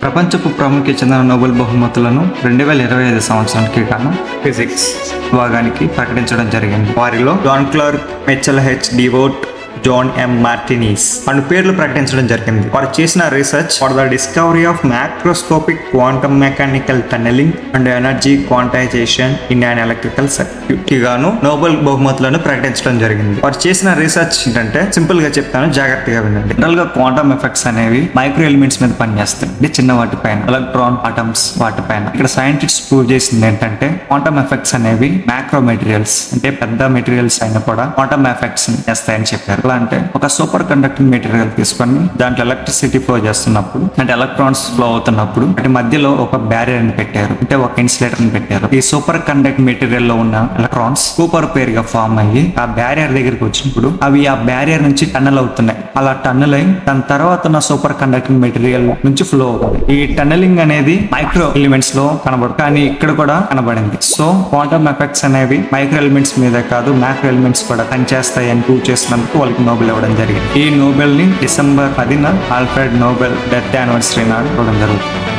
ప్రపంచపు ప్రాముఖ్యత చెందిన నోబెల్ బహుమతులను 2025 సంవత్సరానికి గాను ఫిజిక్స్ విభాగానికి ప్రకటించడం జరిగింది. వారిలో జాన్ క్లార్క్, మిచెల్ హెచ్ డివోట్, జాన్ ఎం మార్టినీస్ అను పేర్లు ప్రకటించడం జరిగింది. వారు చేసిన research for the discovery of macroscopic quantum mechanical tunnelling and energy quantization in an electrical circuit గాను నోబెల్ బహుమతులను ప్రకటించడం జరిగింది. వారు చేసిన రీసెర్చ్ ఏంటంటే సింపుల్ గా చెప్తాను, జాగ్రత్తగా వినండి. జనరల్ గా క్వాంటమ్ ఎఫెక్ట్స్ అనేవి మైక్రో ఎలిమెంట్స్ మీద పనిచేస్తాయి. అంటే చిన్న వాటిపైన, ఎలక్ట్రాన్, ఆటమ్స్ వాటిపైన. ఇక్కడ సైంటిస్ట్ ప్రూవ్ చేసింది ఏంటంటే క్వాంటమ్ ఎఫెక్ట్స్ అనేవి మ్యాక్రో మెటీరియల్స్ అంటే పెద్ద మెటీరియల్స్ అయినా కూడా క్వాంటమ్ ఎఫెక్ట్స్ చేస్తాయని చెప్పారు. అంటే ఒక సూపర్ కండక్టింగ్ మెటీరియల్ తీసుకొని దాంట్లో ఎలక్ట్రిసిటీ ఫ్లో చేస్తున్నప్పుడు అంటే ఎలక్ట్రాన్స్ ఫ్లో అవుతున్నప్పుడు వాటి మధ్యలో ఒక బ్యారియర్ ని పెట్టారు, అంటే ఒక ఇన్సులేటర్ ని పెట్టారు. ఈ సూపర్ కండక్టింగ్ మెటీరియల్ లో ఉన్న ఎలక్ట్రాన్స్ కూపర్ పేర్ గా ఫామ్ అయ్యి ఆ బ్యారియర్ దగ్గరికి వచ్చినప్పుడు అవి ఆ బ్యారియర్ నుంచి టన్నల్ అవుతున్నాయి. అలా టన్నల్ అయి దాని తర్వాత ఉన్న సూపర్ కండక్టింగ్ మెటీరియల్ నుంచి ఫ్లో అవుతుంది. ఈ టన్నలింగ్ అనేది మైక్రో ఎలిమెంట్స్ లో కనబడు, కానీ ఇక్కడ కూడా కనబడింది. సో క్వాంటమ్ ఎఫెక్ట్స్ అనేవి మైక్రో ఎలిమెంట్స్ మీద కాదు, మ్యాక్రో ఎలిమెంట్స్ కూడా పనిచేస్తాయి అని ప్రూవ్ చేసినందుకు వాళ్ళకి నోబెల్ ఇవ్వడం జరిగింది. ఈ నోబెల్ ని December 10న ఆల్ఫ్రెడ్ నోబెల్ డెత్ యానివర్సరీ నాడు ఇవ్వడం జరుగుతుంది.